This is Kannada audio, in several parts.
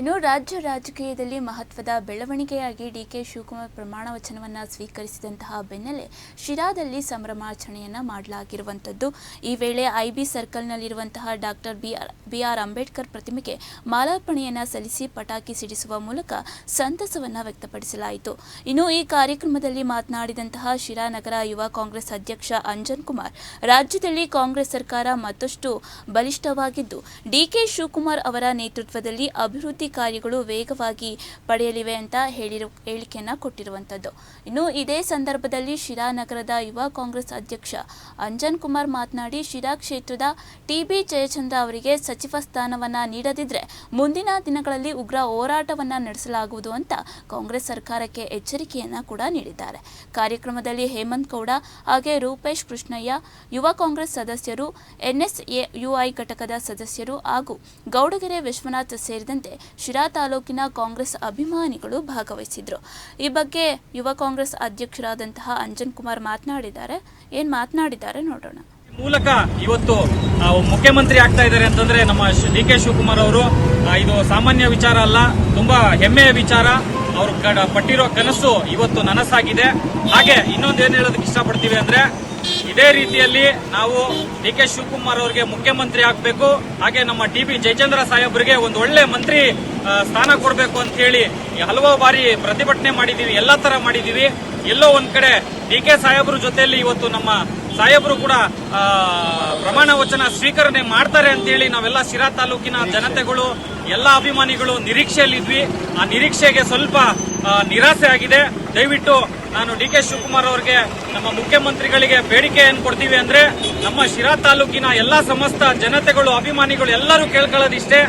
ಇನ್ನು ರಾಜ್ಯ ರಾಜಕೀಯದಲ್ಲಿ ಮಹತ್ವದ ಬೆಳವಣಿಗೆಯಾಗಿ ಡಿಕೆ ಶಿವಕುಮಾರ್ ಪ್ರಮಾಣ ವಚನವನ್ನು ಸ್ವೀಕರಿಸಿದಂತಹ ಬೆನ್ನಲ್ಲೇ ಶಿರಾದಲ್ಲಿ ಸಂಭ್ರಮಾಚರಣೆಯನ್ನು ಮಾಡಲಾಗಿರುವಂಥದ್ದು. ಈ ವೇಳೆ ಐಬಿ ಸರ್ಕಲ್ನಲ್ಲಿರುವಂತಹ ಡಾಕ್ಟರ್ ಬಿಆರ್ ಅಂಬೇಡ್ಕರ್ ಪ್ರತಿಮೆಗೆ ಮಾಲಾರ್ಪಣೆಯನ್ನು ಸಲ್ಲಿಸಿ ಪಟಾಕಿ ಸಿಡಿಸುವ ಮೂಲಕ ಸಂತಸವನ್ನು ವ್ಯಕ್ತಪಡಿಸಲಾಯಿತು. ಇನ್ನು ಈ ಕಾರ್ಯಕ್ರಮದಲ್ಲಿ ಮಾತನಾಡಿದಂತಹ ಶಿರಾ ನಗರ ಯುವ ಕಾಂಗ್ರೆಸ್ ಅಧ್ಯಕ್ಷ ಅಂಜನ್ ಕುಮಾರ್, ರಾಜ್ಯದಲ್ಲಿ ಕಾಂಗ್ರೆಸ್ ಸರ್ಕಾರ ಮತ್ತಷ್ಟು ಬಲಿಷ್ಠವಾಗಿದ್ದು ಡಿಕೆ ಶಿವಕುಮಾರ್ ಅವರ ನೇತೃತ್ವದಲ್ಲಿ ಅಭಿವೃದ್ಧಿ ಕಾರ್ಯಗಳು ವೇಗವಾಗಿ ಪಡೆಯಲಿವೆ ಅಂತ ಹೇಳಿಕೆಯನ್ನ ಕೊಟ್ಟಿರುವಂತದ್ದು. ಇನ್ನು ಇದೇ ಸಂದರ್ಭದಲ್ಲಿ ಶಿರಾ ನಗರದ ಯುವ ಕಾಂಗ್ರೆಸ್ ಅಧ್ಯಕ್ಷ ಅಂಜನ್ ಕುಮಾರ್ ಮಾತನಾಡಿ, ಶಿರಾ ಕ್ಷೇತ್ರದ ಟಿಬಿ ಜಯಚಂದ್ರ ಅವರಿಗೆ ಸಚಿವ ಸ್ಥಾನವನ್ನ ನೀಡದಿದ್ರೆ ಮುಂದಿನ ದಿನಗಳಲ್ಲಿ ಉಗ್ರ ಹೋರಾಟವನ್ನ ನಡೆಸಲಾಗುವುದು ಅಂತ ಕಾಂಗ್ರೆಸ್ ಸರ್ಕಾರಕ್ಕೆ ಎಚ್ಚರಿಕೆಯನ್ನ ಕೂಡ ನೀಡಿದ್ದಾರೆ. ಕಾರ್ಯಕ್ರಮದಲ್ಲಿ ಹೇಮಂತ್ ಗೌಡ ಹಾಗೆ ರೂಪೇಶ್ ಕೃಷ್ಣಯ್ಯ, ಯುವ ಕಾಂಗ್ರೆಸ್ ಸದಸ್ಯರು, ಎನ್ಎಸ್ಯುಐ ಘಟಕದ ಸದಸ್ಯರು ಹಾಗೂ ಗೌಡಗೆರೆ ವಿಶ್ವನಾಥ್ ಸೇರಿದಂತೆ ಶಿರಾ ತಾಲೂಕಿನ ಕಾಂಗ್ರೆಸ್ ಅಭಿಮಾನಿಗಳು ಭಾಗವಹಿಸಿದ್ರು. ಈ ಬಗ್ಗೆ ಯುವ ಕಾಂಗ್ರೆಸ್ ಅಧ್ಯಕ್ಷರಾದಂತಹ ಅಂಜನ್ ಕುಮಾರ್ ಮಾತನಾಡಿದ್ದಾರೆ ನೋಡೋಣ. ಮೂಲಕ ಇವತ್ತು ಮುಖ್ಯಮಂತ್ರಿ ಆಗ್ತಾ ಇದ್ದಾರೆ ಅಂತಂದ್ರೆ ನಮ್ಮ ಡಿಕೆ ಶಿವಕುಮಾರ್ ಅವರು, ಇದು ಸಾಮಾನ್ಯ ವಿಚಾರ ಅಲ್ಲ, ತುಂಬಾ ಹೆಮ್ಮೆಯ ವಿಚಾರ. ಅವರು ಪಟ್ಟಿರೋ ಕನಸು ಇವತ್ತು ನನಸಾಗಿದೆ. ಹಾಗೆ ಇನ್ನೊಂದೇನು ಹೇಳೋದಕ್ಕೆ ಇಷ್ಟಪಡ್ತೀವಿ ಅಂದ್ರೆ, ಇದೇ ರೀತಿಯಲ್ಲಿ ನಾವು ಡಿಕೆ ಶಿವಕುಮಾರ್ ಅವರಿಗೆ ಮುಖ್ಯಮಂತ್ರಿ ಆಗಬೇಕು, ಹಾಗೆ ನಮ್ಮ ಟಿಬಿ ಜಯಚಂದ್ರ ಸಾಹೇಬರಿಗೆ ಒಂದು ಒಳ್ಳೆ ಮಂತ್ರಿ ಸ್ಥಾನ ಕೊಡಬೇಕು ಅಂತ ಹೇಳಿ ಹಲವು ಬಾರಿ ಪ್ರತಿಭಟನೆ ಮಾಡಿದೀವಿ, ಎಲ್ಲಾ ತರ ಮಾಡಿದೀವಿ. ಎಲ್ಲೋ ಒಂದ್ ಕಡೆ ಡಿಕೆ ಸಾಹೇಬ್ರ ಜೊತೆಯಲ್ಲಿ ಇವತ್ತು ನಮ್ಮ ಸಾಹೇಬರು ಕೂಡ ಪ್ರಮಾಣ ವಚನ ಸ್ವೀಕರಣೆ ಮಾಡ್ತಾರೆ ಅಂತ ಹೇಳಿ ನಾವೆಲ್ಲ ಶಿರಾ ತಾಲೂಕಿನ ಜನತೆಗಳು, ಎಲ್ಲಾ ಅಭಿಮಾನಿಗಳು ನಿರೀಕ್ಷೆಯಲ್ಲಿದ್ವಿ. ಆ ನಿರೀಕ್ಷೆಗೆ ಸ್ವಲ್ಪ ನಿರಾಸೆ ಆಗಿದೆ. ದಯವಿಟ್ಟು ನಾನು ಡಿಕೆ ಶಿವಕುಮಾರ್ ಅವರಿಗೆ, ನಮ್ಮ ಮುಖ್ಯಮಂತ್ರಿಗಳಿಗೆ ಬೇಡಿಕೆ ಏನ್ ಕೊಡ್ತೀವಿ ಅಂದ್ರೆ, ನಮ್ಮ ಶಿರಾ ತಾಲೂಕಿನ ಎಲ್ಲಾ ಸಮಸ್ತ ಜನತೆಗಳು, ಅಭಿಮಾನಿಗಳು ಎಲ್ಲರೂ ಕೇಳ್ಕೊಳ್ಳೋದಿಷ್ಟೇ,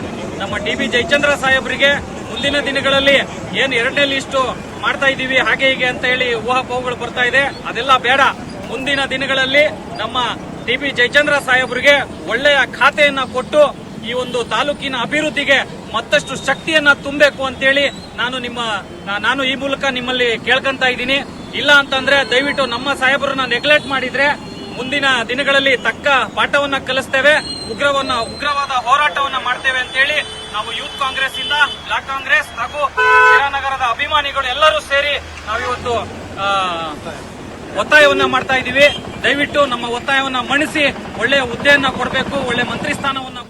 ನಮ್ಮ ಟಿಬಿ ಜಯಚಂದ್ರ ಸಾಹೇಬರಿಗೆ ಮುಂದಿನ ದಿನಗಳಲ್ಲಿ ಏನ್ 2ನೇ ಲಿಸ್ಟ್ ಮಾಡ್ತಾ ಇದೀವಿ ಹಾಗೆ ಹೀಗೆ ಅಂತ ಹೇಳಿ ಊಹಾಪೋಹಗಳು ಬರ್ತಾ ಇದೆ, ಅದೆಲ್ಲ ಬೇಡ. ಮುಂದಿನ ದಿನಗಳಲ್ಲಿ ನಮ್ಮ ಟಿಬಿ ಜಯಚಂದ್ರ ಸಾಹೇಬರಿಗೆ ಒಳ್ಳೆಯ ಖಾತೆಯನ್ನ ಕೊಟ್ಟು ಈ ಒಂದು ತಾಲೂಕಿನ ಅಭಿವೃದ್ಧಿಗೆ ಮತ್ತಷ್ಟು ಶಕ್ತಿಯನ್ನ ತುಂಬಬೇಕು ಅಂತೇಳಿ ನಾನು ಈ ಮೂಲಕ ನಿಮ್ಮಲ್ಲಿ ಕೇಳ್ಕೊಂತ ಇದ್ದೀನಿ. ಇಲ್ಲ ಅಂತಂದ್ರೆ ದಯವಿಟ್ಟು ನಮ್ಮ ಸಾಹೇಬರನ್ನ ನೆಗ್ಲೆಕ್ಟ್ ಮಾಡಿದ್ರೆ ಮುಂದಿನ ದಿನಗಳಲ್ಲಿ ತಕ್ಕ ಪಾಠವನ್ನ ಕಲಿಸ್ತೇವೆ, ಉಗ್ರವಾದ ಹೋರಾಟವನ್ನ ಮಾಡ್ತೇವೆ ಅಂತೇಳಿ ನಾವು ಯೂತ್ ಕಾಂಗ್ರೆಸ್ ಇಂದ ಬ್ಲಾಕ್ ಕಾಂಗ್ರೆಸ್ ಹಾಗೂ ಶಿರಾನಗರದ ಅಭಿಮಾನಿಗಳು ಎಲ್ಲರೂ ಸೇರಿ ನಾವಿವತ್ತು ಒತ್ತಾಯವನ್ನ ಮಾಡ್ತಾ ಇದ್ದೀವಿ. ದಯವಿಟ್ಟು ನಮ್ಮ ಒತ್ತಾಯವನ್ನ ಮಣಿಸಿ ಒಳ್ಳೆಯ ಹುದ್ದೆಯನ್ನ ಕೊಡಬೇಕು, ಒಳ್ಳೆ ಮಂತ್ರಿ ಸ್ಥಾನವನ್ನ